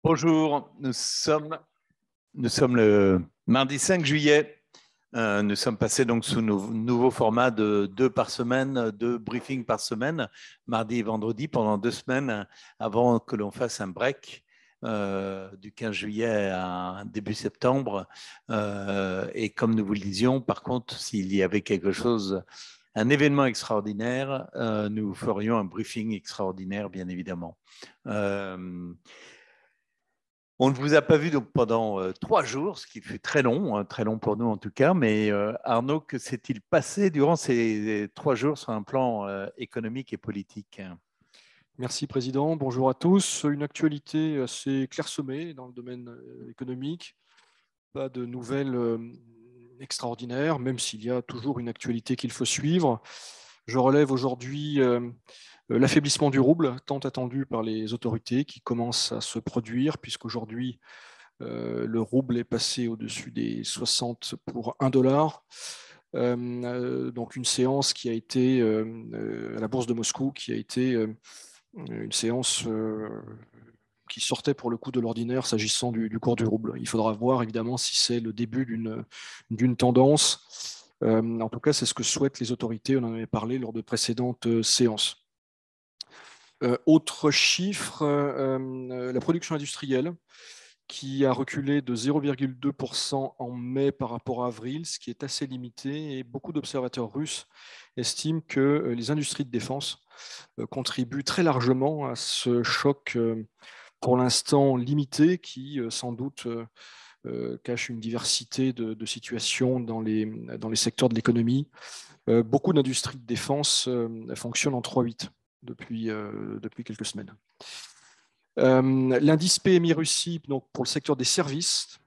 Bonjour, nous sommes le mardi 5 juillet. Nous sommes passés donc sous nouveau format de 2 par semaine, 2 briefings par semaine, mardi et vendredi pendant 2 semaines avant que l'on fasse un break du 15 juillet à début septembre. Et comme nous vous le disions, par contre, s'il y avait quelque chose, un événement extraordinaire, nous ferions un briefing extraordinaire, bien évidemment. On ne vous a pas vu donc pendant 3 jours, ce qui fut très long pour nous en tout cas. Mais Arnaud, que s'est-il passé durant ces 3 jours sur un plan économique et politique? Merci Président, bonjour à tous. Une actualité assez clairsemée dans le domaine économique. Pas de nouvelles extraordinaires, même s'il y a toujours une actualité qu'il faut suivre. Je relève aujourd'hui l'affaiblissement du rouble, tant attendu par les autorités, qui commence à se produire, puisqu'aujourd'hui, le rouble est passé au-dessus des 60 pour 1 dollar. Donc une séance qui a été à la bourse de Moscou, qui a été une séance qui sortait pour le coup de l'ordinaire s'agissant du cours du rouble. Il faudra voir évidemment si c'est le début d'une tendance. En tout cas, c'est ce que souhaitent les autorités. On en avait parlé lors de précédentes séances. Autre chiffre, la production industrielle qui a reculé de 0,2% en mai par rapport à avril, ce qui est assez limité. Et beaucoup d'observateurs russes estiment que les industries de défense contribuent très largement à ce choc pour l'instant limité qui sans doute cache une diversité de situations dans les secteurs de l'économie. Beaucoup d'industries de défense fonctionnent en 3-8 depuis quelques semaines. L'indice PMI Russie donc pour le secteur des services,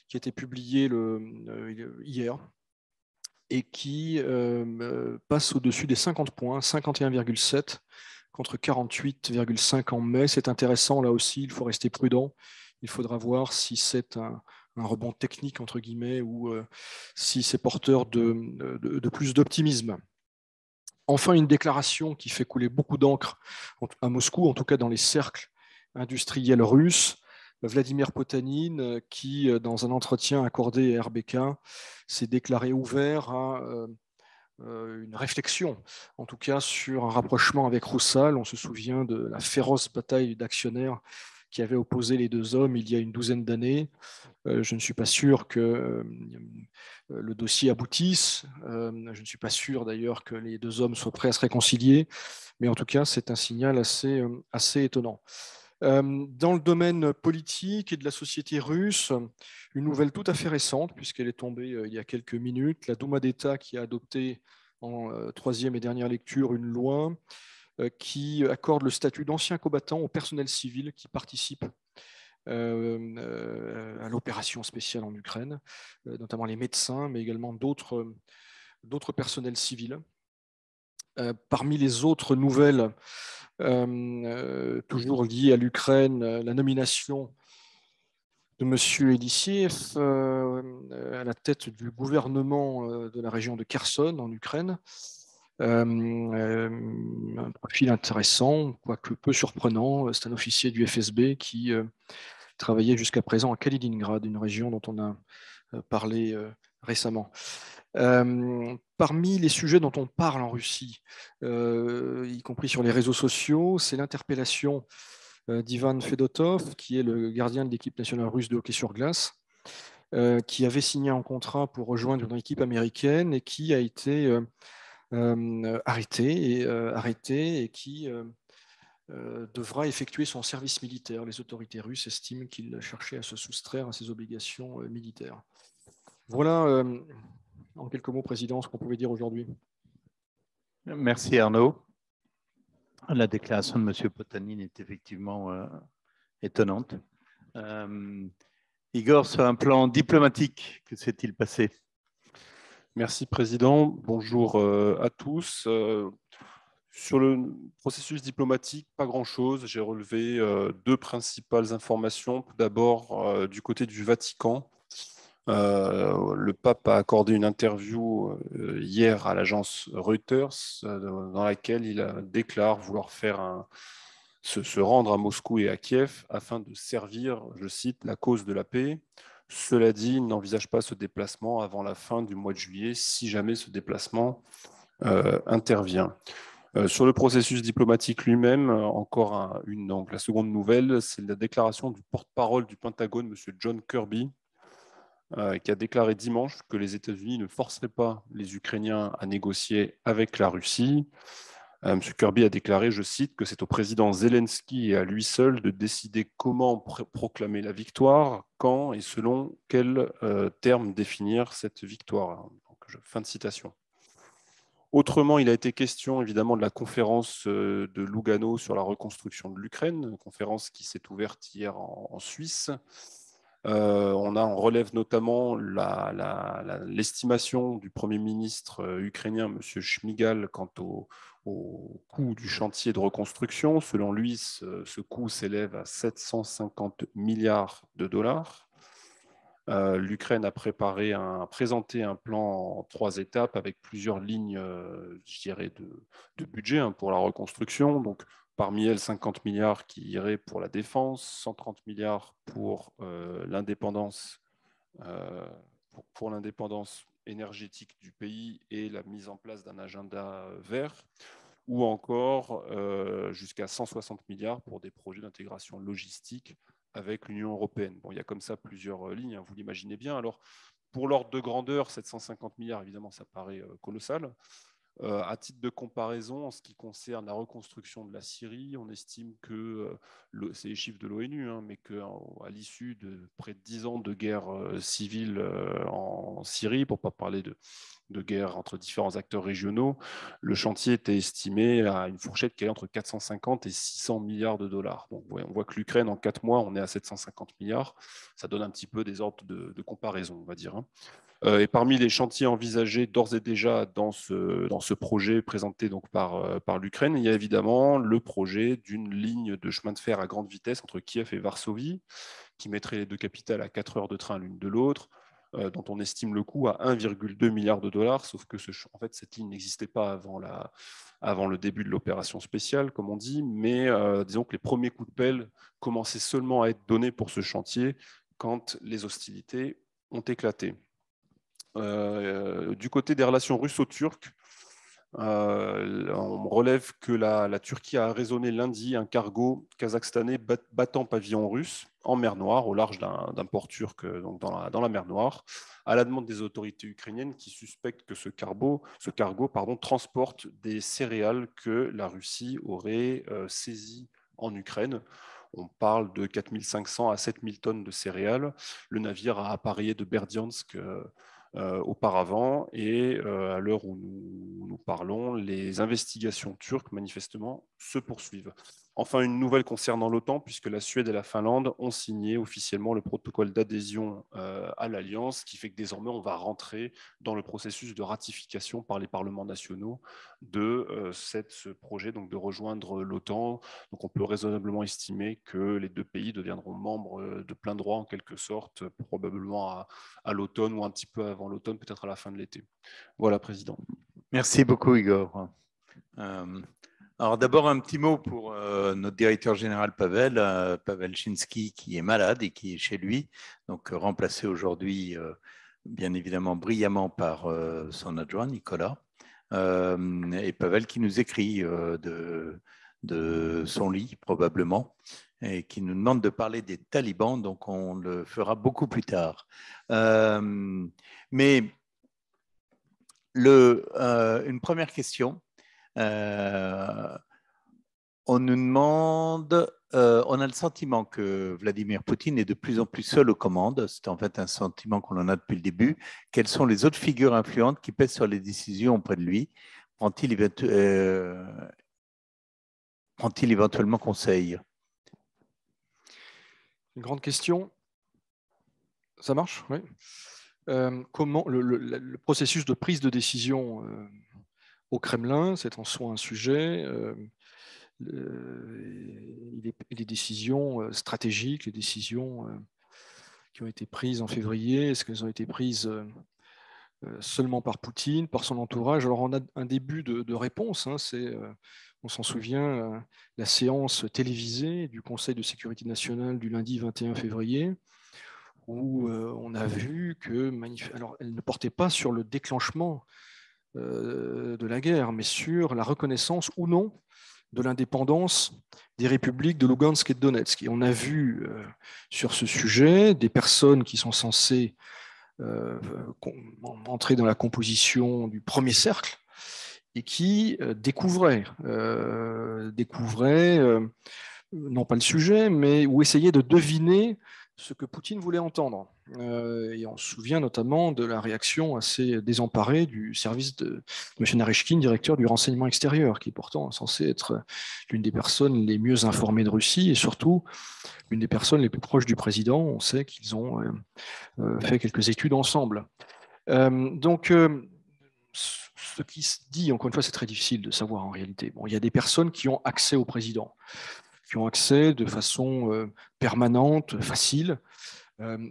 qui a été publié hier, et qui passe au-dessus des 50 points, 51,7 contre 48,5 en mai. C'est intéressant, là aussi, il faut rester prudent. Il faudra voir si c'est un rebond technique, entre guillemets, ou si c'est porteur de plus d'optimisme. Enfin, une déclaration qui fait couler beaucoup d'encre à Moscou, en tout cas dans les cercles industriels russes. Vladimir Potanine, qui, dans un entretien accordé à RBK, s'est déclaré ouvert à une réflexion, en tout cas sur un rapprochement avec Roussel. On se souvient de la féroce bataille d'actionnaires qui avait opposé les deux hommes il y a une douzaine d'années. Je ne suis pas sûr que le dossier aboutisse. Je ne suis pas sûr d'ailleurs que les deux hommes soient prêts à se réconcilier, mais en tout cas, c'est un signal assez étonnant. Dans le domaine politique et de la société russe, une nouvelle tout à fait récente, puisqu'elle est tombée il y a quelques minutes, la Douma d'État qui a adopté en troisième et dernière lecture une loi qui accorde le statut d'ancien combattant au personnel civil qui participe à l'opération spéciale en Ukraine, notamment les médecins, mais également d'autres personnels civils. Parmi les autres nouvelles, toujours liées à l'Ukraine, la nomination de M. Elissiev à la tête du gouvernement de la région de Kherson en Ukraine. Un profil intéressant, quoique peu surprenant. C'est un officier du FSB qui travaillait jusqu'à présent à Kaliningrad, une région dont on a parlé récemment. Parmi les sujets dont on parle en Russie, y compris sur les réseaux sociaux, c'est l'interpellation d'Ivan Fedotov, qui est le gardien de l'équipe nationale russe de hockey sur glace, qui avait signé un contrat pour rejoindre une équipe américaine et qui a été arrêté et qui devra effectuer son service militaire. Les autorités russes estiment qu'il cherchait à se soustraire à ses obligations militaires. Voilà, en quelques mots, Président, ce qu'on pouvait dire aujourd'hui. Merci Arnaud. La déclaration de M. Potanine est effectivement étonnante. Igor, sur un plan diplomatique, que s'est-il passé? Merci Président, bonjour à tous. Sur le processus diplomatique, pas grand-chose. J'ai relevé 2 principales informations. Tout d'abord, du côté du Vatican, le pape a accordé une interview hier à l'agence Reuters dans laquelle il déclare vouloir faire se rendre à Moscou et à Kiev afin de servir, je cite, la cause de la paix. Cela dit, il n'envisage pas ce déplacement avant la fin du mois de juillet, si jamais ce déplacement intervient. Sur le processus diplomatique lui-même, encore donc la seconde nouvelle, c'est la déclaration du porte-parole du Pentagone, M. John Kirby, qui a déclaré dimanche que les États-Unis ne forceraient pas les Ukrainiens à négocier avec la Russie. M. Kirby a déclaré, je cite, que c'est au président Zelensky et à lui seul de décider comment proclamer la victoire, quand et selon quels termes définir cette victoire. Donc, fin de citation. Autrement, il a été question évidemment de la conférence de Lugano sur la reconstruction de l'Ukraine, conférence qui s'est ouverte hier en Suisse. On relève notamment l'estimation du Premier ministre ukrainien, M. Shmyhal, quant au coût du chantier de reconstruction. Selon lui, ce coût s'élève à 750 milliards de dollars. L'Ukraine a présenté un plan en 3 étapes avec plusieurs lignes, je dirais, de budget pour la reconstruction. Donc, parmi elles, 50 milliards qui iraient pour la défense, 130 milliards pour l'indépendance énergétique du pays et la mise en place d'un agenda vert, ou encore jusqu'à 160 milliards pour des projets d'intégration logistique avec l'Union européenne. Bon, il y a comme ça plusieurs lignes, vous l'imaginez bien. Alors, pour l'ordre de grandeur, 750 milliards, évidemment, ça paraît colossal. À titre de comparaison, en ce qui concerne la reconstruction de la Syrie, on estime que, c'est les chiffres de l'ONU, mais qu'à l'issue de près de 10 ans de guerre civile en Syrie, pour ne pas parler de guerre entre différents acteurs régionaux, le chantier était estimé à une fourchette qui est entre 450 et 600 milliards de dollars. Donc, on voit que l'Ukraine, en 4 mois, on est à 750 milliards. Ça donne un petit peu des ordres de comparaison, on va dire. Et parmi les chantiers envisagés d'ores et déjà dans ce projet présenté donc par l'Ukraine, il y a évidemment le projet d'une ligne de chemin de fer à grande vitesse entre Kiev et Varsovie, qui mettrait les deux capitales à 4 heures de train l'une de l'autre, dont on estime le coût à 1,2 milliard de dollars, sauf que en fait, cette ligne n'existait pas avant le début de l'opération spéciale, comme on dit, mais disons que les premiers coups de pelle commençaient seulement à être donnés pour ce chantier quand les hostilités ont éclaté. Du côté des relations russo-turques, on relève que la Turquie a arraisonné lundi un cargo kazakhstanais battant pavillon russe en mer Noire, au large d'un port turc donc dans la mer Noire, à la demande des autorités ukrainiennes qui suspectent que ce cargo transporte des céréales que la Russie aurait saisies en Ukraine. On parle de 4500 à 7000 tonnes de céréales. Le navire a appareillé de Berdiansk auparavant, et à l'heure où nous parlons, les investigations turques manifestement se poursuivent. Enfin, une nouvelle concernant l'OTAN, puisque la Suède et la Finlande ont signé officiellement le protocole d'adhésion à l'Alliance, qui fait que désormais on va rentrer dans le processus de ratification par les parlements nationaux de ce projet, donc de rejoindre l'OTAN. Donc on peut raisonnablement estimer que les deux pays deviendront membres de plein droit en quelque sorte, probablement à l'automne ou un petit peu avant l'automne, peut-être à la fin de l'été. Voilà, Président. Merci beaucoup, Igor. Alors d'abord, un petit mot pour notre directeur général Pavel Chinsky, qui est malade et qui est chez lui, donc remplacé aujourd'hui, bien évidemment, brillamment par son adjoint, Nicolas. Et Pavel qui nous écrit de son lit, probablement, et qui nous demande de parler des talibans, donc on le fera beaucoup plus tard. Mais une première question. On nous demande, on a le sentiment que Vladimir Poutine est de plus en plus seul aux commandes. C'est en fait un sentiment qu'on en a depuis le début. Quelles sont les autres figures influentes qui pèsent sur les décisions auprès de lui? Prend-il éventuellement conseil? Une grande question. Ça marche? Oui. Comment le processus de prise de décision au Kremlin, c'est en soi un sujet. Les décisions stratégiques, les décisions qui ont été prises en février, est-ce qu'elles ont été prises seulement par Poutine, par son entourage. Alors on a un début de réponse, hein, on s'en souvient, la séance télévisée du Conseil de sécurité nationale du lundi 21 février, où on a vu que, alors elle ne portait pas sur le déclenchement de la guerre, mais sur la reconnaissance ou non de l'indépendance des républiques de Lugansk et de Donetsk. Et on a vu sur ce sujet des personnes qui sont censées entrer dans la composition du premier cercle et qui découvraient non pas le sujet, mais ou essayaient de deviner ce que Poutine voulait entendre. Et on se souvient notamment de la réaction assez désemparée du service de M. Narechkin, directeur du renseignement extérieur, qui est pourtant censé être l'une des personnes les mieux informées de Russie et surtout l'une des personnes les plus proches du président. On sait qu'ils ont fait quelques études ensemble. Donc, ce qui se dit, encore une fois, c'est très difficile de savoir en réalité. Bon, il y a des personnes qui ont accès au président, qui ont accès de façon permanente, facile.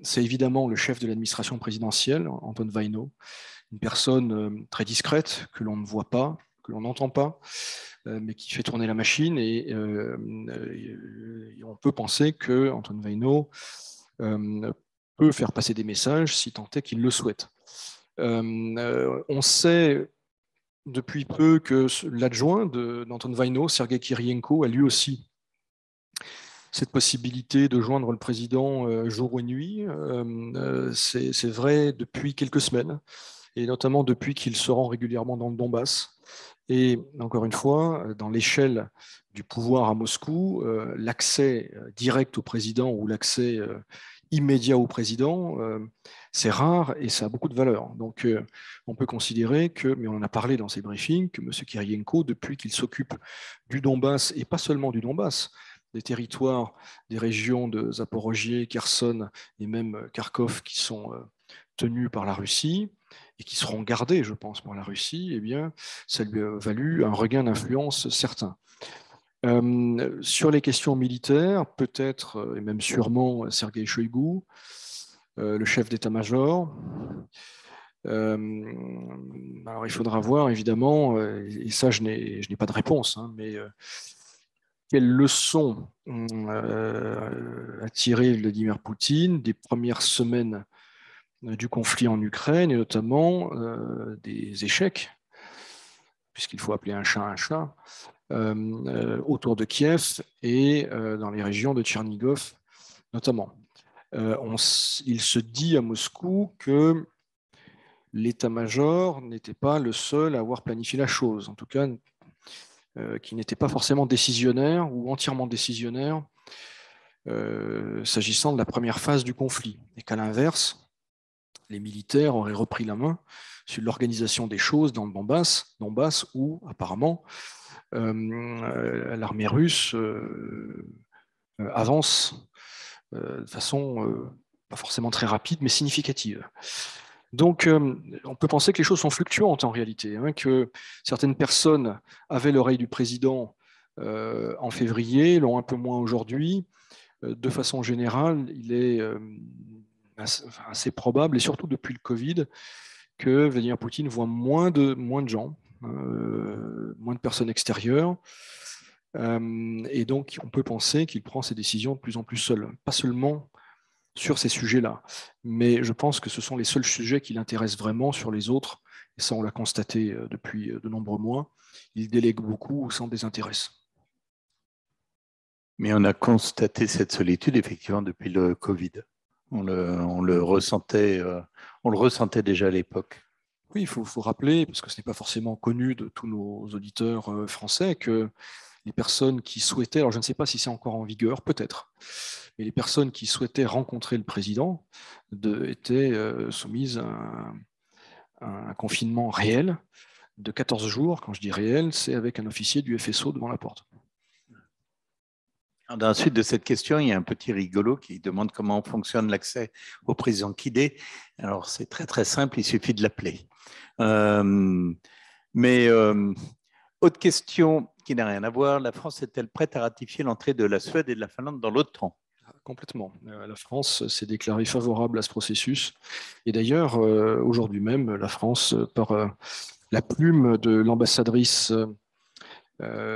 C'est évidemment le chef de l'administration présidentielle, Anton Vaino, une personne très discrète, que l'on ne voit pas, que l'on n'entend pas, mais qui fait tourner la machine. Et on peut penser que Anton Vaino peut faire passer des messages si tant est qu'il le souhaite. On sait depuis peu que l'adjoint d'Anton Vaino, Sergei Kirienko, a lui aussi cette possibilité de joindre le président jour et nuit. C'est vrai depuis quelques semaines, et notamment depuis qu'il se rend régulièrement dans le Donbass. Et encore une fois, dans l'échelle du pouvoir à Moscou, l'accès direct au président ou l'accès immédiat au président, c'est rare et ça a beaucoup de valeur. Donc on peut considérer que, mais on en a parlé dans ces briefings, que M. Kirienko, depuis qu'il s'occupe du Donbass, et pas seulement du Donbass, des territoires, des régions de Zaporogie, Kherson et même Kharkov qui sont tenus par la Russie et qui seront gardés, je pense, par la Russie, eh bien, ça lui a valu un regain d'influence certain. Sur les questions militaires, peut-être, et même sûrement, Sergei Shoigu, le chef d'état-major. Alors, il faudra voir, évidemment, et ça, je n'ai pas de réponse, hein, mais quelles leçons a tiré Vladimir Poutine des premières semaines du conflit en Ukraine, et notamment des échecs, puisqu'il faut appeler un chat, autour de Kiev et dans les régions de Tchernigov notamment. Il se dit à Moscou que l'état-major n'était pas le seul à avoir planifié la chose, en tout cas qui n'était pas forcément décisionnaire ou entièrement décisionnaire s'agissant de la première phase du conflit, et qu'à l'inverse, les militaires auraient repris la main sur l'organisation des choses dans le Donbass où apparemment l'armée russe avance de façon pas forcément très rapide, mais significative. Donc, on peut penser que les choses sont fluctuantes en réalité, hein, que certaines personnes avaient l'oreille du président en février, l'ont un peu moins aujourd'hui. De façon générale, il est assez probable, et surtout depuis le Covid, que Vladimir Poutine voit moins de gens, moins de personnes extérieures. Et donc, on peut penser qu'il prend ses décisions de plus en plus seul, pas seulement sur ces sujets-là. Mais je pense que ce sont les seuls sujets qui l'intéressent vraiment. Sur les autres, et ça on l'a constaté depuis de nombreux mois, il délègue beaucoup ou s'en désintéresse. Mais on a constaté cette solitude effectivement depuis le Covid. On le ressentait déjà à l'époque. Oui, il faut rappeler, parce que ce n'est pas forcément connu de tous nos auditeurs français, que les personnes qui souhaitaient, alors je ne sais pas si c'est encore en vigueur, peut-être, mais les personnes qui souhaitaient rencontrer le président étaient soumises à un confinement réel de 14 jours. Quand je dis réel, c'est avec un officier du FSO devant la porte. Dans la suite de cette question, il y a un petit rigolo qui demande comment fonctionne l'accès au président Kidé. Alors, c'est très, très simple, il suffit de l'appeler. Autre question qui n'a rien à voir, la France est-elle prête à ratifier l'entrée de la Suède et de la Finlande dans l'OTAN? complètement. La France s'est déclarée favorable à ce processus. Et d'ailleurs, aujourd'hui même, la France, par la plume de l'ambassadrice à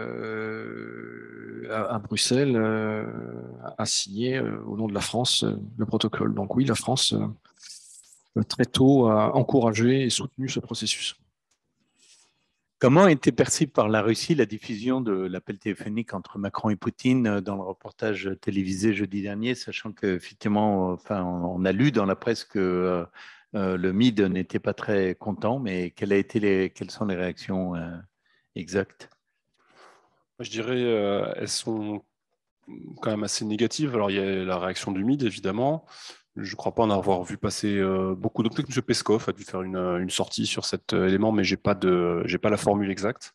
Bruxelles, a signé au nom de la France le protocole. Donc oui, la France, très tôt, a encouragé et soutenu ce processus. Comment a été perçue par la Russie la diffusion de l'appel téléphonique entre Macron et Poutine dans le reportage télévisé jeudi dernier, sachant qu'effectivement, enfin, on a lu dans la presse que le MID n'était pas très content, mais quelles sont les réactions exactes? Je dirais elles sont quand même assez négatives. Alors, il y a la réaction du MID, évidemment. Je ne crois pas en avoir vu passer beaucoup d'autres. Peut-être que M. Peskov a dû faire une sortie sur cet élément, mais je n'ai pas la formule exacte.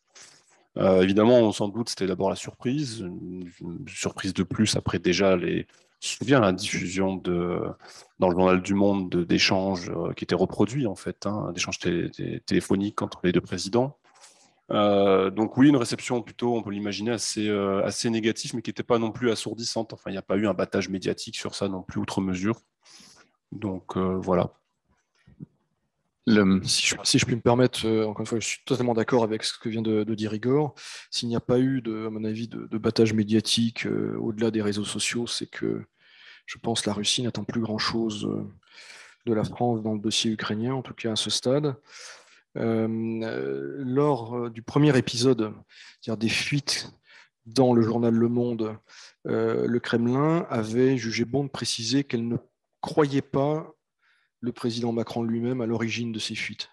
Évidemment, sans doute, c'était d'abord la surprise, une surprise de plus après déjà je me souviens la diffusion dans le journal du Monde d'échanges qui étaient reproduits, en fait, d'échanges téléphoniques entre les deux présidents. Donc oui, une réception plutôt, on peut l'imaginer, assez négative, mais qui n'était pas non plus assourdissante. Enfin, il n'y a pas eu un battage médiatique sur ça non plus, outre mesure. Donc voilà. Si je puis me permettre, encore une fois, je suis totalement d'accord avec ce que vient de dire Igor. S'il n'y a pas eu, à mon avis, de battage médiatique au-delà des réseaux sociaux, c'est que je pense que la Russie n'attend plus grand-chose de la France dans le dossier ukrainien, en tout cas à ce stade. Lors du premier épisode, c'est-à-dire des fuites dans le journal Le Monde, le Kremlin avait jugé bon de préciser qu'elle ne croyait pas le président Macron lui-même à l'origine de ces fuites.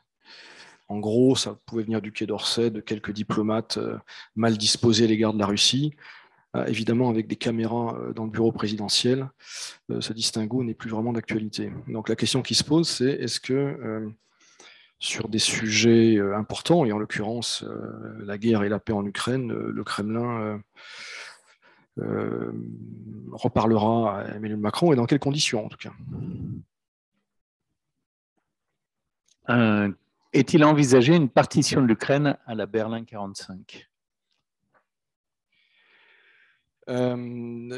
En gros, ça pouvait venir du Quai d'Orsay, de quelques diplomates mal disposés à l'égard de la Russie. Évidemment, avec des caméras dans le bureau présidentiel, ce distinguo n'est plus vraiment d'actualité. Donc la question qui se pose, c'est est-ce que sur des sujets importants, et en l'occurrence la guerre et la paix en Ukraine, le Kremlin reparlera à Emmanuel Macron, et dans quelles conditions en tout cas? Est-il envisagé une partition de l'Ukraine à la Berlin 45? Une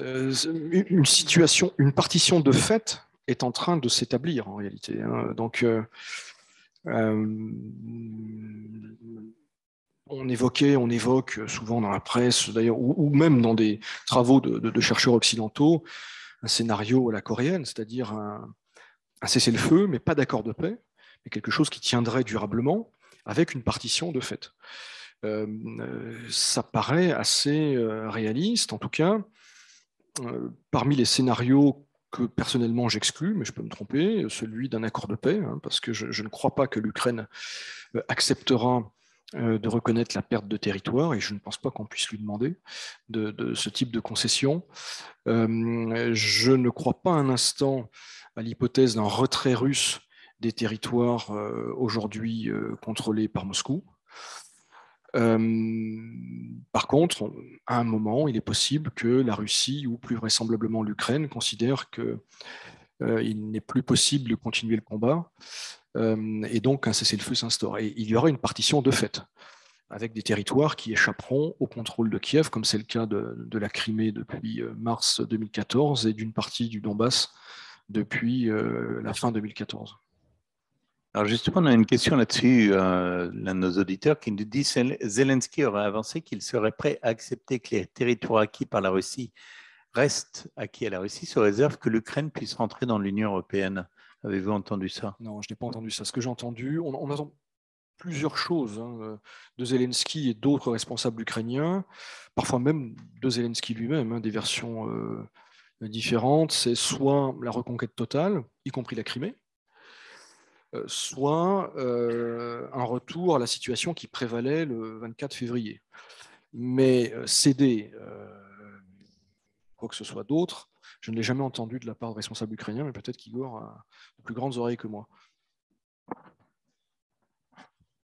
partition de fait est en train de s'établir en réalité. Donc, on évoque souvent dans la presse, d'ailleurs, ou même dans des travaux de chercheurs occidentaux, un scénario à la coréenne, c'est-à-dire un cessez-le-feu, mais pas d'accord de paix, mais quelque chose qui tiendrait durablement avec une partition de fait. Ça paraît assez réaliste, en tout cas. Parmi les scénarios que personnellement j'exclus, mais je peux me tromper, celui d'un accord de paix, parce que je ne crois pas que l'Ukraine acceptera de reconnaître la perte de territoire, et je ne pense pas qu'on puisse lui demander de ce type de concession. Je ne crois pas un instant à l'hypothèse d'un retrait russe des territoires aujourd'hui contrôlés par Moscou. Par contre, à un moment, il est possible que la Russie, ou plus vraisemblablement l'Ukraine, considère qu'il n'est plus possible de continuer le combat, et donc un cessez-le-feu s'instaure. Et il y aura une partition de fait, avec des territoires qui échapperont au contrôle de Kiev, comme c'est le cas de la Crimée depuis mars 2014 et d'une partie du Donbass depuis la fin 2014. Alors justement, on a une question là-dessus, l'un de nos auditeurs qui nous dit que Zelensky aurait avancé qu'il serait prêt à accepter que les territoires acquis par la Russie restent acquis à la Russie, sous réserve que l'Ukraine puisse rentrer dans l'Union européenne. Avez-vous entendu ça? Non, je n'ai pas entendu ça. Ce que j'ai entendu, on entend plusieurs choses de Zelensky et d'autres responsables ukrainiens, parfois même de Zelensky lui-même, des versions différentes. C'est soit la reconquête totale, y compris la Crimée, soit un retour à la situation qui prévalait le 24 février. Mais céder quoi que ce soit d'autre, je ne l'ai jamais entendu de la part de responsables ukrainiens, mais peut-être qu'Igor a de plus grandes oreilles que moi.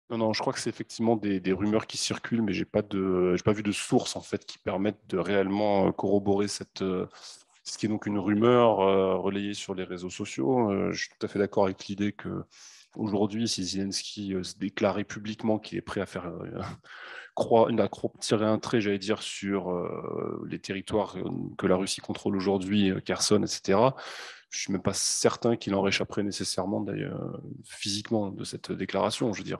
Non, je crois que c'est effectivement des rumeurs qui circulent, mais je n'ai pas vu de source en fait, qui permettent de réellement corroborer ce qui est donc une rumeur relayée sur les réseaux sociaux. Je suis tout à fait d'accord avec l'idée que aujourd'hui, si Zelensky se déclarait publiquement qu'il est prêt à faire tirer un trait, j'allais dire, sur les territoires que la Russie contrôle aujourd'hui, Kherson, etc., je ne suis même pas certain qu'il en réchapperait nécessairement, d'ailleurs, physiquement, de cette déclaration. Je veux dire,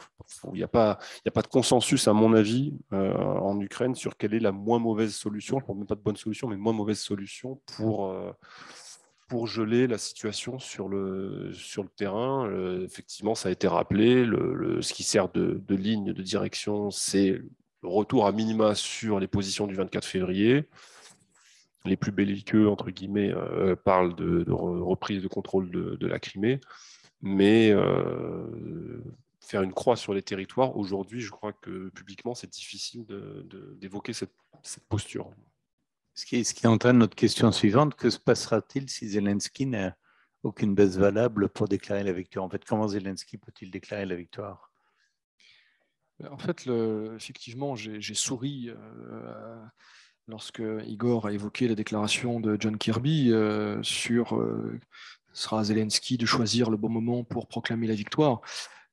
il n'y a pas de consensus, à mon avis, en Ukraine sur quelle est la moins mauvaise solution. Je ne parle même pas de bonne solution, mais moins mauvaise solution pour geler la situation sur le terrain. Effectivement, ça a été rappelé, ce qui sert de ligne de direction, c'est le retour à minima sur les positions du 24 février. Les plus belliqueux, entre guillemets, parlent de reprise de contrôle de la Crimée, mais faire une croix sur les territoires, aujourd'hui, je crois que publiquement, c'est difficile d'évoquer cette posture. Ce qui entraîne notre question suivante, que se passera-t-il si Zelensky n'a aucune base valable pour déclarer la victoire? En fait, comment Zelensky peut-il déclarer la victoire? En fait, effectivement, j'ai souri lorsque Igor a évoqué la déclaration de John Kirby sur sera à Zelensky de choisir le bon moment pour proclamer la victoire.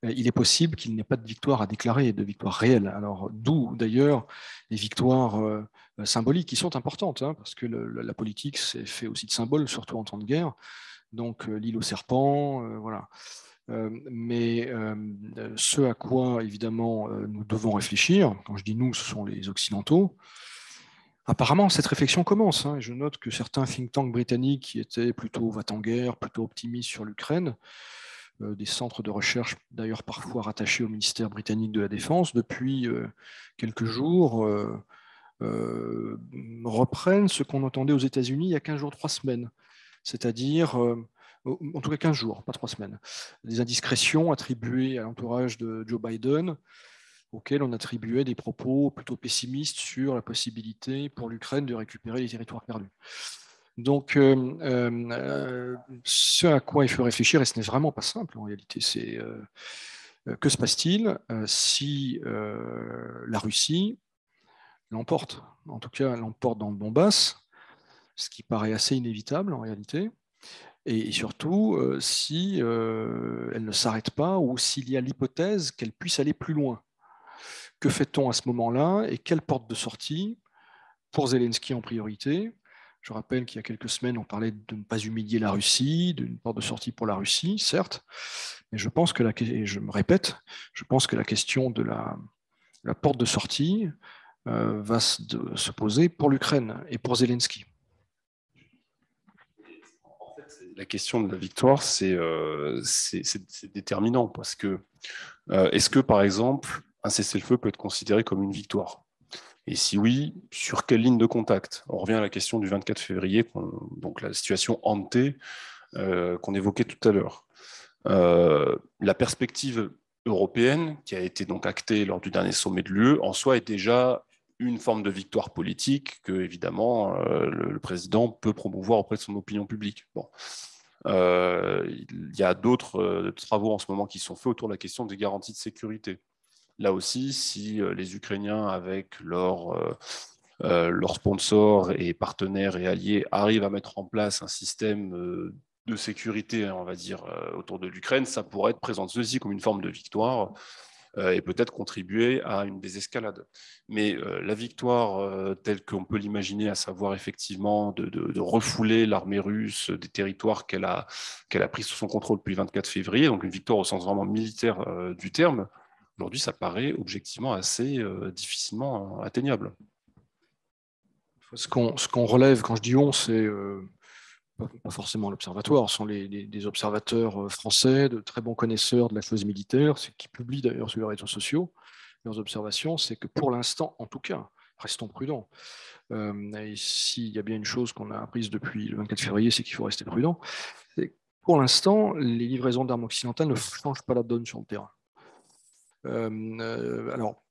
Il est possible qu'il n'ait pas de victoire à déclarer, de victoire réelle. Alors, d'où d'ailleurs les victoires symboliques qui sont importantes, hein, parce que la politique, c'est fait aussi de symboles, surtout en temps de guerre. Donc, l'île aux serpents, voilà. Mais ce à quoi, évidemment, nous devons réfléchir, quand je dis nous, ce sont les Occidentaux, apparemment, cette réflexion commence. Hein, et je note que certains think tanks britanniques qui étaient plutôt va-t-en-guerre, plutôt optimistes sur l'Ukraine, des centres de recherche d'ailleurs parfois rattachés au ministère britannique de la Défense, depuis quelques jours, reprennent ce qu'on entendait aux États-Unis il y a 15 jours, 3 semaines. C'est-à-dire, en tout cas 15 jours, pas 3 semaines, des indiscrétions attribuées à l'entourage de Joe Biden, auxquels on attribuait des propos plutôt pessimistes sur la possibilité pour l'Ukraine de récupérer les territoires perdus. Donc, ce à quoi il faut réfléchir, et ce n'est vraiment pas simple en réalité, c'est que se passe-t-il si la Russie l'emporte, en tout cas l'emporte dans le Donbass, ce qui paraît assez inévitable en réalité, et surtout si elle ne s'arrête pas ou s'il y a l'hypothèse qu'elle puisse aller plus loin. Que fait-on à ce moment-là et quelle porte de sortie pour Zelensky en priorité? Je rappelle qu'il y a quelques semaines, on parlait de ne pas humilier la Russie, d'une porte de sortie pour la Russie, certes, mais je pense que et je me répète, je pense que la question de la porte de sortie va se poser pour l'Ukraine et pour Zelensky. La question de la victoire, c'est déterminant parce que est-ce que, par exemple, un cessez-le-feu peut être considéré comme une victoire? Et si oui, sur quelle ligne de contact? On revient à la question du 24 février, donc la situation hantée qu'on évoquait tout à l'heure. La perspective européenne, qui a été donc actée lors du dernier sommet de l'UE, en soi est déjà une forme de victoire politique que, évidemment, le président peut promouvoir auprès de son opinion publique. Bon. Il y a d'autres travaux en ce moment qui sont faits autour de la question des garanties de sécurité. Là aussi, si les Ukrainiens, avec leurs sponsors et partenaires et alliés, arrivent à mettre en place un système de sécurité, on va dire, autour de l'Ukraine, ça pourrait être présenté aussi comme une forme de victoire et peut-être contribuer à une désescalade. Mais la victoire telle qu'on peut l'imaginer, à savoir effectivement de refouler l'armée russe des territoires qu'elle a pris sous son contrôle depuis le 24 février, donc une victoire au sens vraiment militaire du terme, aujourd'hui, ça paraît objectivement assez difficilement atteignable. Ce qu'on relève, quand je dis on, c'est pas forcément l'observatoire, ce sont des observateurs français, de très bons connaisseurs de la chose militaire, qui publient d'ailleurs sur les réseaux sociaux leurs observations, c'est que pour l'instant, en tout cas, restons prudents. Et s'il y a bien une chose qu'on a apprise depuis le 24 février, c'est qu'il faut rester prudent. Pour l'instant, les livraisons d'armes occidentales ne changent pas la donne sur le terrain. Alors,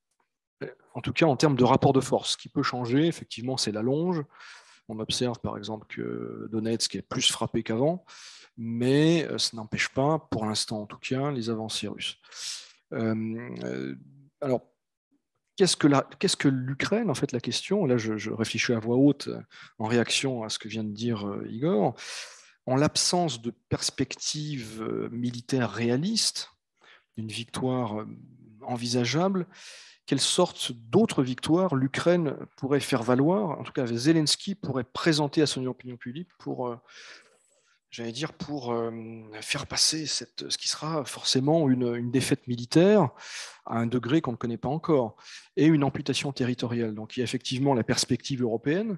en tout cas, en termes de rapport de force, ce qui peut changer, effectivement, c'est la longe. On observe par exemple que Donetsk est plus frappé qu'avant, mais ça n'empêche pas, pour l'instant en tout cas, les avancées russes. Alors, qu'est-ce que l'Ukraine, en fait, la question, là je réfléchis à voix haute en réaction à ce que vient de dire Igor, en l'absence de perspective militaire réaliste, d'une victoire envisageable, quelle sorte d'autres victoires l'Ukraine pourrait faire valoir, en tout cas Zelensky pourrait présenter à son opinion publique pour faire passer ce qui sera forcément une défaite militaire à un degré qu'on ne connaît pas encore, et une amputation territoriale. Donc il y a effectivement la perspective européenne,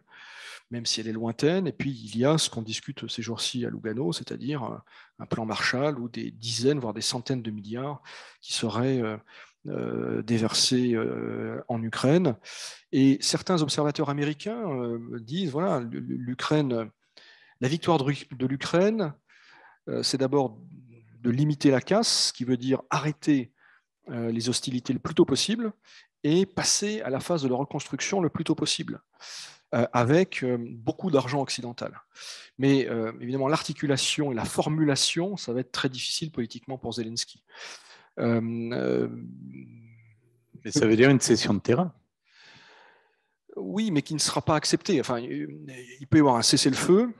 même si elle est lointaine, et puis il y a ce qu'on discute ces jours-ci à Lugano, c'est-à-dire un plan Marshall où des dizaines, voire des centaines de milliards qui seraient déversés en Ukraine. Et certains observateurs américains disent, voilà, l'Ukraine, la victoire de l'Ukraine, c'est d'abord de limiter la casse, ce qui veut dire arrêter les hostilités le plus tôt possible et passer à la phase de la reconstruction le plus tôt possible, avec beaucoup d'argent occidental. Mais évidemment, l'articulation et la formulation, ça va être très difficile politiquement pour Zelensky. Mais ça veut dire une cession de terrain. Oui, mais qui ne sera pas acceptée. Enfin, il peut y avoir un cessez-le-feu,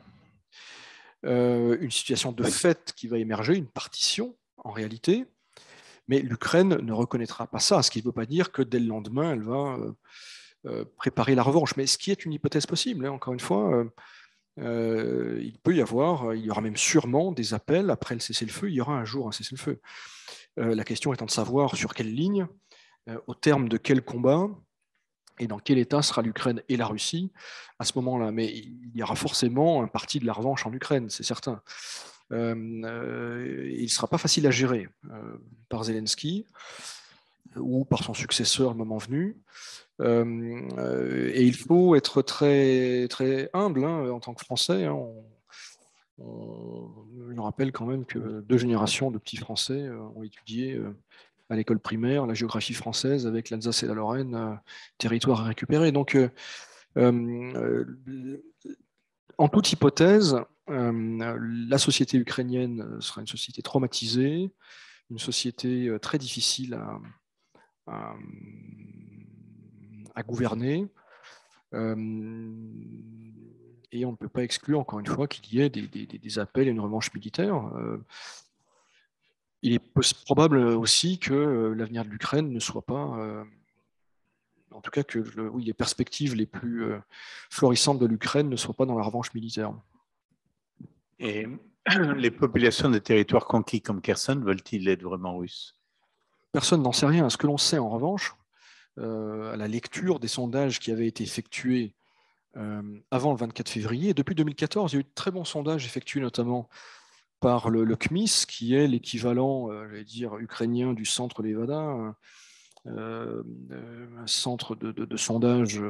une situation de fait qui va émerger, une partition en réalité, mais l'Ukraine ne reconnaîtra pas ça, ce qui ne veut pas dire que dès le lendemain, elle va préparer la revanche. Mais ce qui est une hypothèse possible, hein, encore une fois, il y aura même sûrement des appels après le cessez-le-feu, il y aura un jour un cessez-le-feu. La question étant de savoir sur quelle ligne, au terme de quel combat, et dans quel état sera l'Ukraine et la Russie à ce moment-là. Mais il y aura forcément un parti de la revanche en Ukraine, c'est certain. Il ne sera pas facile à gérer par Zelensky ou par son successeur le moment venu. Et il faut être très, très humble hein, en tant que Français. Hein, je rappelle quand même que 2 générations de petits Français ont étudié à l'école primaire la géographie française avec l'Alsace et la Lorraine, territoire à récupérer. Donc, en toute hypothèse, la société ukrainienne sera une société traumatisée, une société très difficile à gouverner. Et on ne peut pas exclure, encore une fois, qu'il y ait des appels à une revanche militaire. Il est probable aussi que l'avenir de l'Ukraine ne soit pas, en tout cas que les perspectives les plus florissantes de l'Ukraine ne soient pas dans la revanche militaire. Et les populations des territoires conquis comme Kherson veulent-ils être vraiment russes? Personne n'en sait rien. Ce que l'on sait en revanche, à la lecture des sondages qui avaient été effectués avant le 24 février, depuis 2014, il y a eu de très bons sondages effectués notamment par le CMIS, qui est l'équivalent, ukrainien du Centre Levada, un centre de sondage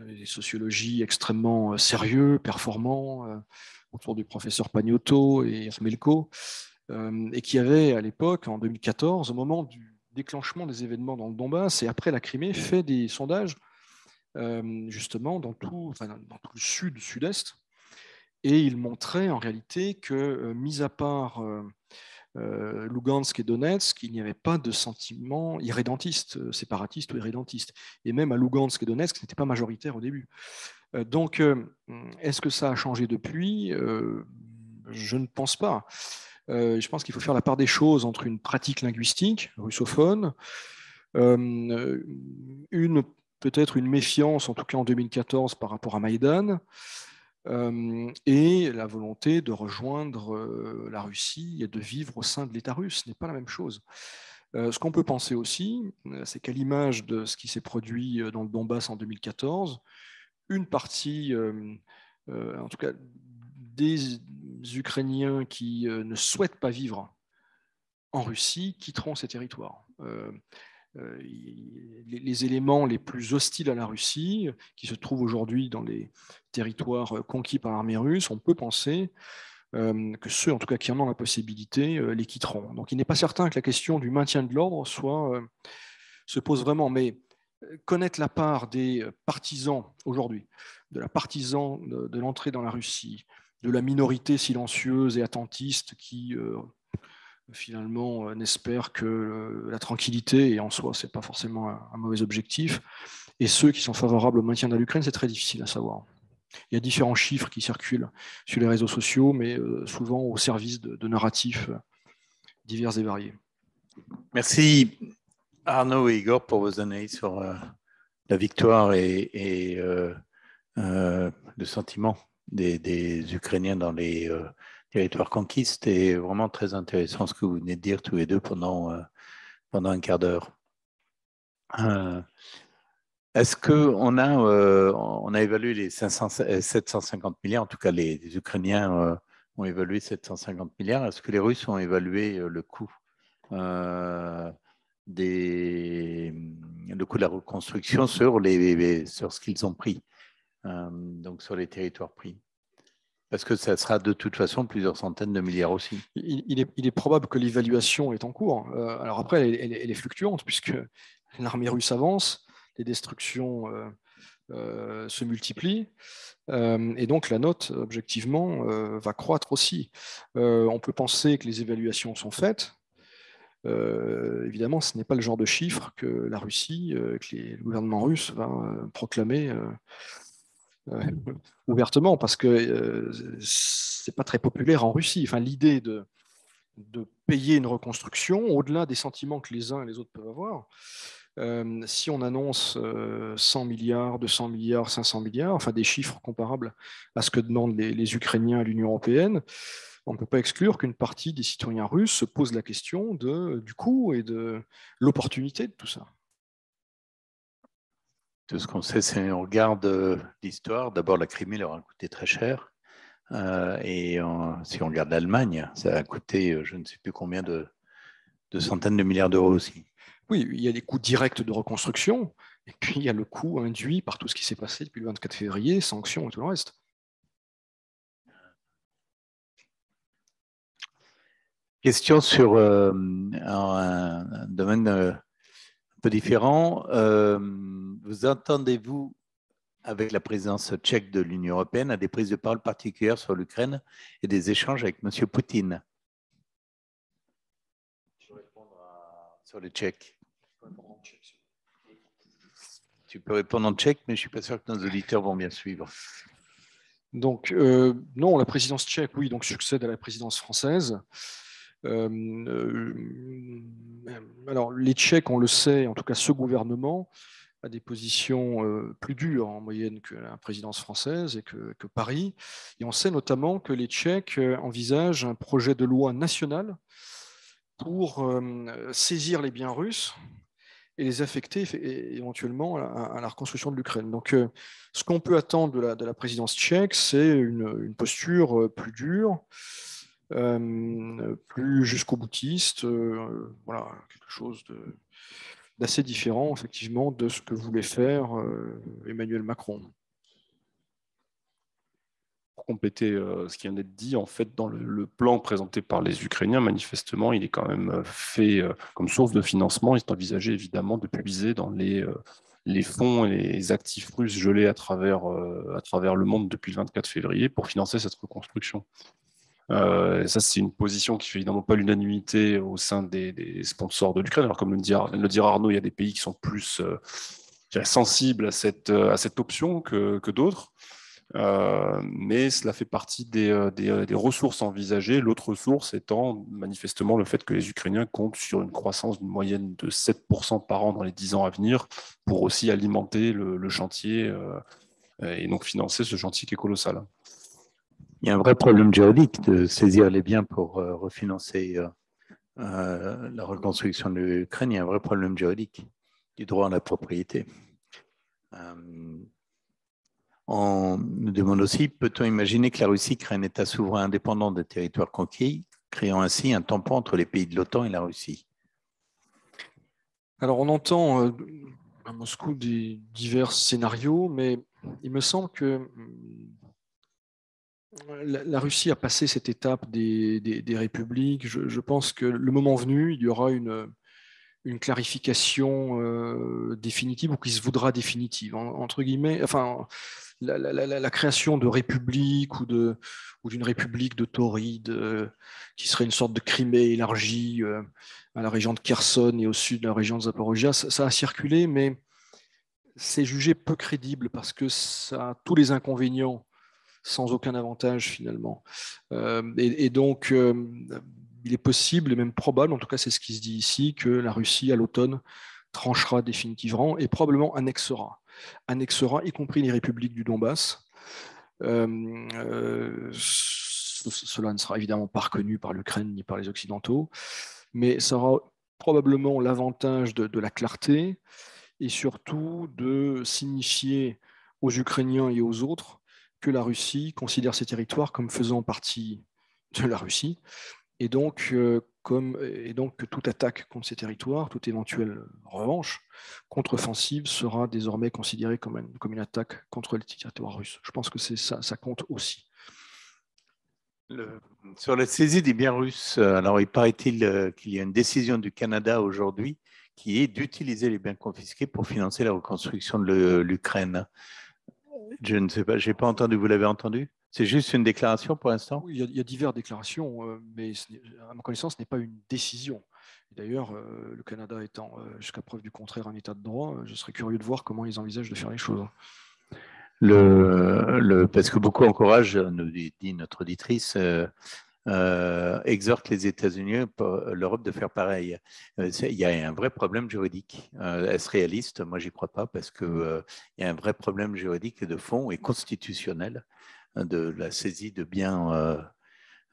et sociologie extrêmement sérieux, performant, autour du professeur Pagnotto et Hermelko, et qui avait à l'époque, en 2014, au moment du déclenchement des événements dans le Donbass et après la Crimée, fait des sondages justement dans tout le sud-est. Et il montrait en réalité que, mis à part Lugansk et Donetsk, il n'y avait pas de sentiment irrédentiste, séparatiste ou irrédentiste. Et même à Lugansk et Donetsk, ce n'était pas majoritaire au début. Donc, est-ce que ça a changé depuis? Je ne pense pas. Je pense qu'il faut faire la part des choses entre une pratique linguistique russophone, peut-être une méfiance, en tout cas en 2014, par rapport à Maïdan, et la volonté de rejoindre la Russie et de vivre au sein de l'État russe. Ce n'est pas la même chose. Ce qu'on peut penser aussi, c'est qu'à l'image de ce qui s'est produit dans le Donbass en 2014, une partie, en tout cas des Ukrainiens qui ne souhaitent pas vivre en Russie, quitteront ces territoires. Les éléments les plus hostiles à la Russie, qui se trouvent aujourd'hui dans les territoires conquis par l'armée russe, on peut penser que ceux, en tout cas, qui en ont la possibilité, les quitteront. Donc il n'est pas certain que la question du maintien de l'ordre se pose vraiment, mais connaître la part des partisans aujourd'hui, de la partisan de l'entrée dans la Russie, de la minorité silencieuse et attentiste qui finalement n'espère que la tranquillité, et en soi ce n'est pas forcément un mauvais objectif, et ceux qui sont favorables au maintien de l'Ukraine, c'est très difficile à savoir. Il y a différents chiffres qui circulent sur les réseaux sociaux, mais souvent au service de narratifs divers et variés. Merci. Arnaud et Igor, pour vos analyses sur la victoire et le sentiment des Ukrainiens dans les territoires conquis. C'était vraiment très intéressant ce que vous venez de dire tous les deux pendant un quart d'heure. Est-ce qu'on a évalué les 750 milliards, en tout cas les Ukrainiens ont évalué 750 milliards. Est-ce que les Russes ont évalué le coût le coût de la reconstruction sur ce qu'ils ont pris, donc sur les territoires pris? Parce que ça sera de toute façon plusieurs centaines de milliards aussi. Il est probable que l'évaluation est en cours. Alors après, elle est fluctuante, puisque l'armée russe avance, les destructions se multiplient, et donc la note, objectivement, va croître aussi. On peut penser que les évaluations sont faites. Évidemment, ce n'est pas le genre de chiffre que la Russie, que le gouvernement russe va proclamer ouvertement, parce que c'est pas très populaire en Russie. Enfin, l'idée de payer une reconstruction, au-delà des sentiments que les uns et les autres peuvent avoir, si on annonce 100 milliards, 200 milliards, 500 milliards, enfin des chiffres comparables à ce que demandent les Ukrainiens à l'Union européenne, on ne peut pas exclure qu'une partie des citoyens russes se pose la question du coût et de l'opportunité de tout ça. Tout ce qu'on sait, c'est qu'on regarde l'histoire. D'abord, la Crimée leur a coûté très cher. Et si on regarde l'Allemagne, ça a coûté je ne sais plus combien de centaines de milliards d'euros aussi. Oui, il y a les coûts directs de reconstruction, et puis il y a le coût induit par tout ce qui s'est passé depuis le 24 février, sanctions et tout le reste. Question sur un domaine un peu différent. Vous entendez-vous, avec la présidence tchèque de l'Union européenne, à des prises de parole particulières sur l'Ukraine et des échanges avec M. Poutine? Je vais répondre sur les Tchèques. Tu peux répondre en tchèque, mais je ne suis pas sûr que nos auditeurs vont bien suivre. Donc, non, la présidence tchèque, oui, donc succède à la présidence française. Alors, les Tchèques, on le sait, en tout cas ce gouvernement, a des positions plus dures en moyenne que la présidence française et que Paris. Et on sait notamment que les Tchèques envisagent un projet de loi national pour saisir les biens russes et les affecter éventuellement à la reconstruction de l'Ukraine. Donc, ce qu'on peut attendre de la présidence tchèque, c'est une posture plus dure, plus jusqu'au boutiste, voilà, quelque chose d'assez différent, effectivement, de ce que voulait faire Emmanuel Macron. Pour compléter ce qui vient d'être dit, en fait, dans le plan présenté par les Ukrainiens, manifestement, il est quand même fait comme source de financement. Il est envisagé évidemment de puiser dans les fonds et les actifs russes gelés à travers le monde depuis le 24 février pour financer cette reconstruction. Ça, c'est une position qui fait évidemment pas l'unanimité au sein des sponsors de l'Ukraine. Alors, comme le dira Arnaud, il y a des pays qui sont plus sensibles à cette option que d'autres. Mais cela fait partie des ressources envisagées. L'autre source étant manifestement le fait que les Ukrainiens comptent sur une croissance d'une moyenne de 7% par an dans les 10 ans à venir pour aussi alimenter le chantier et donc financer ce chantier qui est colossal. Il y a un vrai problème juridique de saisir les biens pour refinancer la reconstruction de l'Ukraine. Il y a un vrai problème juridique du droit à la propriété. On nous demande aussi, peut-on imaginer que la Russie crée un État souverain indépendant des territoires conquis, créant ainsi un tampon entre les pays de l'OTAN et la Russie? Alors, on entend à Moscou des divers scénarios, mais il me semble que la Russie a passé cette étape des républiques. Je pense que le moment venu, il y aura une clarification définitive, ou qui se voudra définitive, entre guillemets. Enfin, la création de républiques ou d'une république de Tauride qui serait une sorte de Crimée élargie à la région de Kherson et au sud de la région de Zaporizhia, ça a circulé, mais c'est jugé peu crédible parce que ça a tous les inconvénients sans aucun avantage finalement. Et donc, il est possible et même probable, en tout cas c'est ce qui se dit ici, que la Russie à l'automne tranchera définitivement et probablement annexera, y compris les républiques du Donbass. Cela ne sera évidemment pas reconnu par l'Ukraine ni par les Occidentaux, mais ça aura probablement l'avantage de la clarté et surtout de signifier aux Ukrainiens et aux autres que la Russie considère ces territoires comme faisant partie de la Russie, et donc que toute attaque contre ces territoires, toute éventuelle revanche, contre-offensive, sera désormais considérée comme une attaque contre les territoires russes. Je pense que ça compte aussi. Sur la saisie des biens russes, alors il paraît-il qu'il y a une décision du Canada aujourd'hui qui est d'utiliser les biens confisqués pour financer la reconstruction de l'Ukraine. Je ne sais pas, je n'ai pas entendu, vous l'avez entendu? C'est juste une déclaration pour l'instant? Oui, il y a diverses déclarations, mais à ma connaissance, ce n'est pas une décision. D'ailleurs, le Canada étant jusqu'à preuve du contraire un état de droit, je serais curieux de voir comment ils envisagent de faire les choses. Parce que beaucoup encouragent, nous dit notre auditrice, exhorte les États-Unis, l'Europe de faire pareil. Il y a un vrai problème juridique. Est-ce réaliste? Moi, j'y crois pas parce qu'il y a un vrai problème juridique de fond et constitutionnel de la saisie de biens.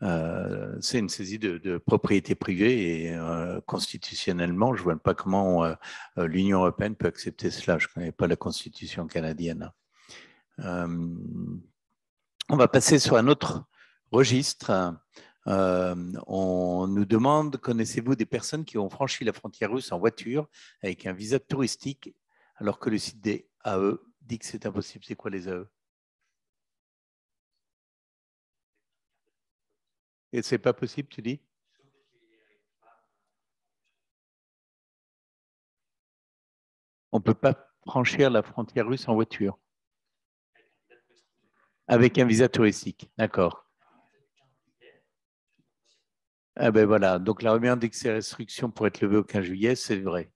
C'est une saisie de propriété privée et constitutionnellement, je ne vois pas comment l'Union européenne peut accepter cela. Je ne connais pas la constitution canadienne. On va passer sur un autre registre. On nous demande, connaissez-vous des personnes qui ont franchi la frontière russe en voiture avec un visa touristique alors que le site des AE dit que c'est impossible? C'est quoi les AE? Et c'est pas possible, tu dis? On ne peut pas franchir la frontière russe en voiture avec un visa touristique, d'accord. Ah ben voilà, donc la rumeur dit que ces restrictions pourraient être levées au 15 juillet, c'est vrai.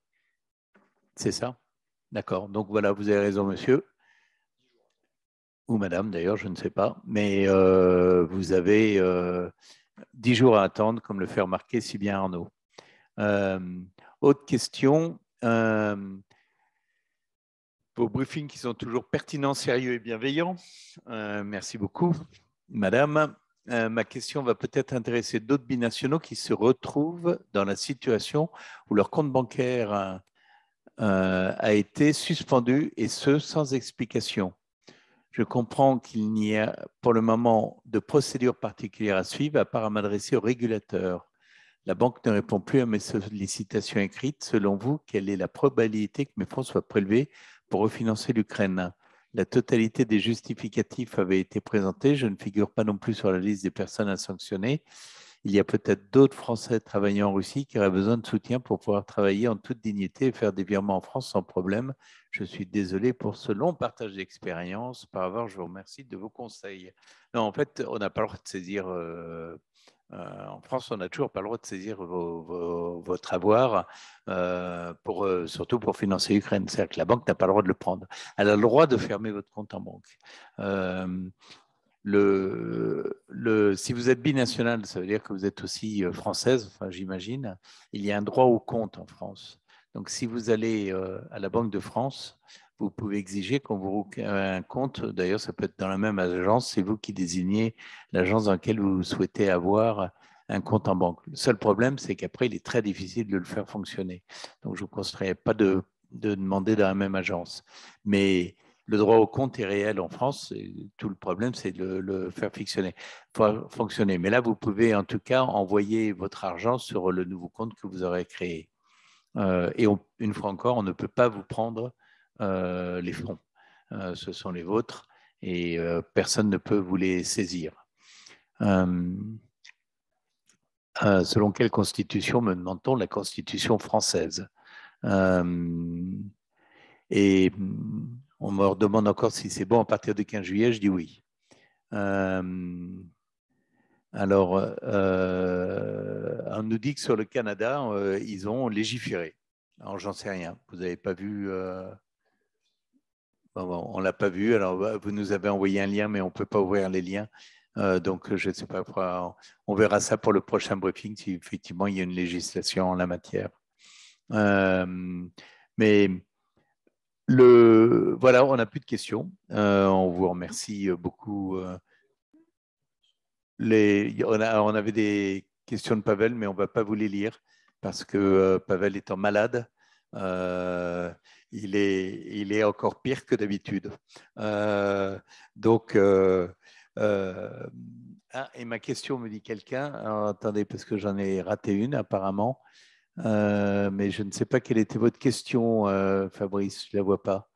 C'est ça? D'accord, donc voilà, vous avez raison, monsieur. Ou madame, d'ailleurs, je ne sais pas. Mais vous avez 10 jours à attendre, comme le fait remarquer si bien Arnaud. Autre question. Vos briefings qui sont toujours pertinents, sérieux et bienveillants. Merci beaucoup, madame. Ma question va peut-être intéresser d'autres binationaux qui se retrouvent dans la situation où leur compte bancaire a été suspendu et ce, sans explication. Je comprends qu'il n'y a pour le moment de procédure particulière à suivre à part à m'adresser au régulateur. La banque ne répond plus à mes sollicitations écrites. Selon vous, quelle est la probabilité que mes fonds soient prélevés pour refinancer l'Ukraine? La totalité des justificatifs avait été présentée. Je ne figure pas non plus sur la liste des personnes à sanctionner. Il y a peut-être d'autres Français travaillant en Russie qui auraient besoin de soutien pour pouvoir travailler en toute dignité et faire des virements en France sans problème. Je suis désolé pour ce long partage d'expérience. Par avance, je vous remercie de vos conseils. Non, en fait, on n'a pas le droit de saisir... en France, on n'a toujours pas le droit de saisir votre avoir, surtout pour financer l'Ukraine. C'est-à-dire que la banque n'a pas le droit de le prendre. Elle a le droit de fermer votre compte en banque. Si vous êtes binational, ça veut dire que vous êtes aussi française, enfin, j'imagine. Il y a un droit au compte en France. Donc, si vous allez à la Banque de France, vous pouvez exiger qu'on vous ouvre un compte. D'ailleurs, ça peut être dans la même agence. C'est vous qui désignez l'agence dans laquelle vous souhaitez avoir un compte en banque. Le seul problème, c'est qu'après, il est très difficile de le faire fonctionner. Donc, je ne vous conseillerais pas de demander dans la même agence. Mais le droit au compte est réel en France. Et tout le problème, c'est de le faire fonctionner. Mais là, vous pouvez en tout cas envoyer votre argent sur le nouveau compte que vous aurez créé. Et une fois encore, on ne peut pas vous prendre les fonds. Ce sont les vôtres et personne ne peut vous les saisir. Selon quelle constitution me demande-t-on? La constitution française. Et on me demande encore si c'est bon à partir du 15 juillet, je dis oui. Alors, on nous dit que sur le Canada, ils ont légiféré. Alors, j'en sais rien. Vous n'avez pas vu... Bon, on ne l'a pas vu. Alors, vous nous avez envoyé un lien, mais on ne peut pas ouvrir les liens. Donc, je ne sais pas. On verra ça pour le prochain briefing, si effectivement il y a une législation en la matière. Mais voilà, on n'a plus de questions. On vous remercie beaucoup. On avait des questions de Pavel, mais on ne va pas vous les lire parce que Pavel étant malade, il est encore pire que d'habitude. Et ma question, me dit quelqu'un. Attendez, parce que j'en ai raté une apparemment. Mais je ne sais pas quelle était votre question, Fabrice, je ne la vois pas.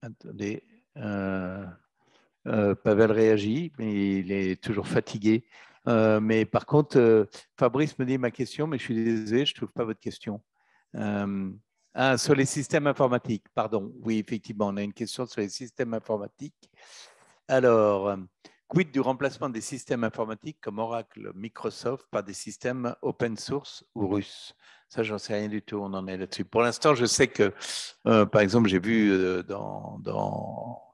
Attendez. Pavel réagit, mais il est toujours fatigué. Mais par contre, Fabrice me dit ma question, mais je suis désolé, je ne trouve pas votre question. Sur les systèmes informatiques, pardon. Oui, effectivement, on a une question sur les systèmes informatiques. Alors, quid du remplacement des systèmes informatiques comme Oracle, Microsoft par des systèmes open source ou russes? Ça, j'en sais rien du tout, on en est là-dessus. Pour l'instant, je sais que, par exemple, j'ai vu dans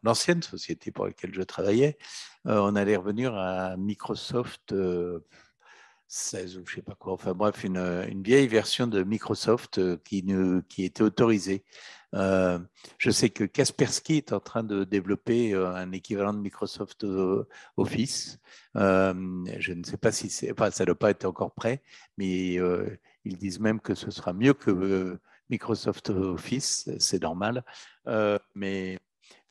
l'ancienne société pour laquelle je travaillais, on allait revenir à Microsoft 16 ou je ne sais pas quoi, enfin bref, une vieille version de Microsoft qui était autorisée. Je sais que Kaspersky est en train de développer un équivalent de Microsoft Office. Je ne sais pas si ça ne doit pas être encore prêt, mais ils disent même que ce sera mieux que Microsoft Office, c'est normal. Mais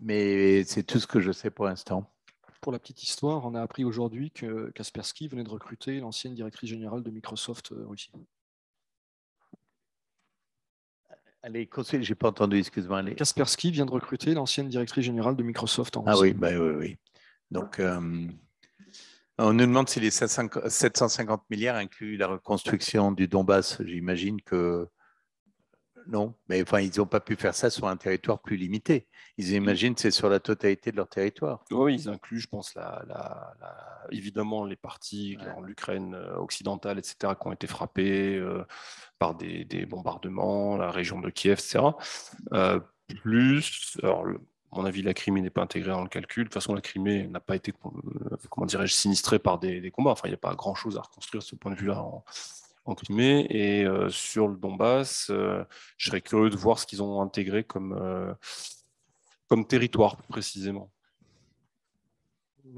c'est tout ce que je sais pour l'instant. Pour la petite histoire, on a appris aujourd'hui que Kaspersky venait de recruter l'ancienne directrice générale de Microsoft Russie. Allez, conseil, j'ai pas entendu, excuse-moi. Kaspersky vient de recruter l'ancienne directrice générale de Microsoft en Russie. Ah oui, bah, oui. Donc, on nous demande si les 750 milliards incluent la reconstruction du Donbass. J'imagine que non, mais enfin, ils n'ont pas pu faire ça sur un territoire plus limité. Ils imaginent que c'est sur la totalité de leur territoire. Oui, ils incluent, je pense, évidemment les parties, l'Ukraine occidentale, etc., qui ont été frappées par des bombardements, la région de Kiev, etc. Alors, à mon avis, la Crimée n'est pas intégrée dans le calcul. De toute façon, la Crimée n'a pas été, comment dirais-je, sinistrée par des combats. Enfin, il n'y a pas grand-chose à reconstruire de ce point de vue-là en Crimée. Et sur le Donbass, je serais curieux de voir ce qu'ils ont intégré comme territoire, plus précisément.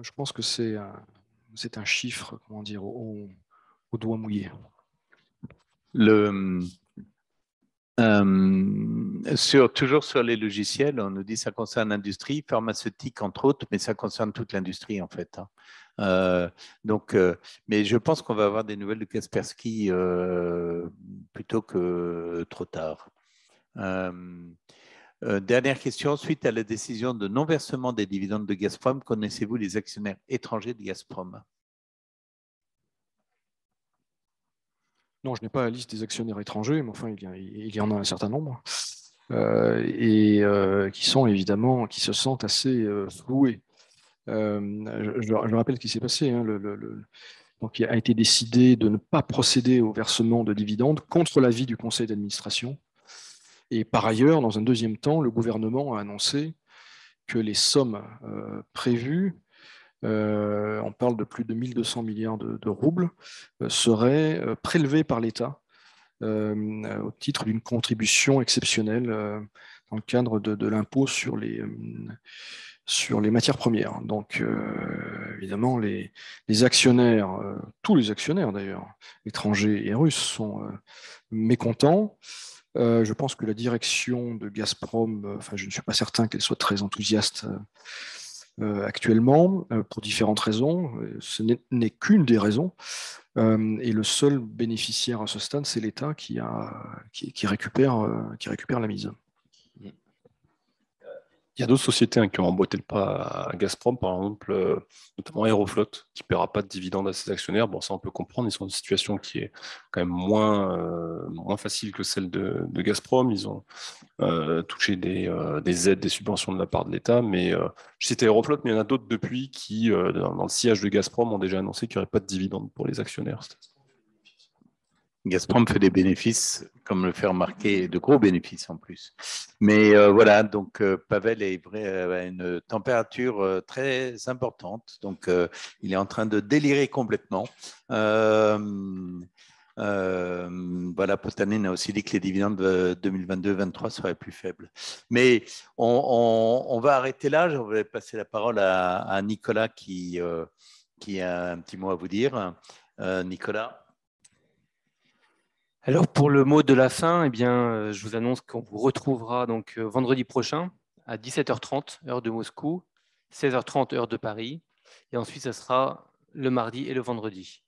Je pense que c'est un chiffre, comment dire, au doigt mouillé. Toujours sur les logiciels, on nous dit que ça concerne l'industrie, pharmaceutique entre autres, mais ça concerne toute l'industrie en fait. Mais je pense qu'on va avoir des nouvelles de Kaspersky plutôt que trop tard. Dernière question, suite à la décision de non-versement des dividendes de Gazprom, connaissez-vous les actionnaires étrangers de Gazprom? Non, je n'ai pas la liste des actionnaires étrangers, mais enfin, il y en a un certain nombre. Qui sont évidemment, qui se sentent assez floués. Je rappelle ce qui s'est passé. Donc, il a été décidé de ne pas procéder au versement de dividendes contre l'avis du conseil d'administration. Et par ailleurs, dans un deuxième temps, le gouvernement a annoncé que les sommes prévues, on parle de plus de 1200 milliards de roubles, seraient prélevées par l'État au titre d'une contribution exceptionnelle dans le cadre de l'impôt sur les matières premières. Donc, évidemment, les actionnaires, tous les actionnaires d'ailleurs, étrangers et russes, sont mécontents. Je pense que la direction de Gazprom, je ne suis pas certain qu'elle soit très enthousiaste actuellement, pour différentes raisons. Ce n'est qu'une des raisons. Et le seul bénéficiaire à ce stade, c'est l'État qui récupère la mise. Il y a d'autres sociétés qui ont emboîté le pas à Gazprom, par exemple, notamment Aeroflot, qui ne paiera pas de dividendes à ses actionnaires. Bon, ça, on peut comprendre. Ils sont dans une situation qui est quand même moins facile que celle de Gazprom. Ils ont touché des aides, des subventions de la part de l'État. Mais je citais Aeroflot, mais il y en a d'autres depuis qui, dans le sillage de Gazprom, ont déjà annoncé qu'il n'y aurait pas de dividendes pour les actionnaires. Gazprom fait des bénéfices, comme le fait remarquer, de gros bénéfices en plus. Mais voilà, donc Pavel est à une température très importante, donc il est en train de délirer complètement. Voilà, Potanin a aussi dit que les dividendes de 2022-2023 seraient plus faibles. Mais on va arrêter là. Je vais passer la parole à Nicolas qui a un petit mot à vous dire. Nicolas. Alors pour le mot de la fin, eh bien, je vous annonce qu'on vous retrouvera donc vendredi prochain à 17h30 heure de Moscou, 16h30 heure de Paris, et ensuite ça sera le mardi et le vendredi.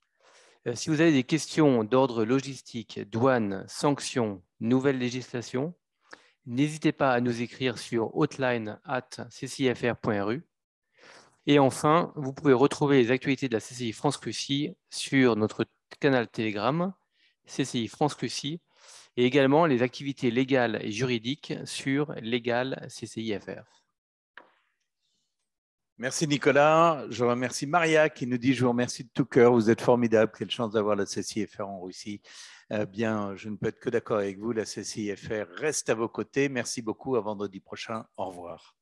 Si vous avez des questions d'ordre logistique, douane, sanctions, nouvelles législations, n'hésitez pas à nous écrire sur hotline@ccifr.ru. Et enfin, vous pouvez retrouver les actualités de la CCI France-Russie sur notre canal Telegram, CCI France-Russie, et également les activités légales et juridiques sur Légal CCIFR. Merci Nicolas. Je remercie Maria qui nous dit « Je vous remercie de tout cœur, vous êtes formidable, quelle chance d'avoir la CCIFR en Russie ». Bien, je ne peux être que d'accord avec vous, la CCIFR reste à vos côtés. Merci beaucoup, à vendredi prochain. Au revoir.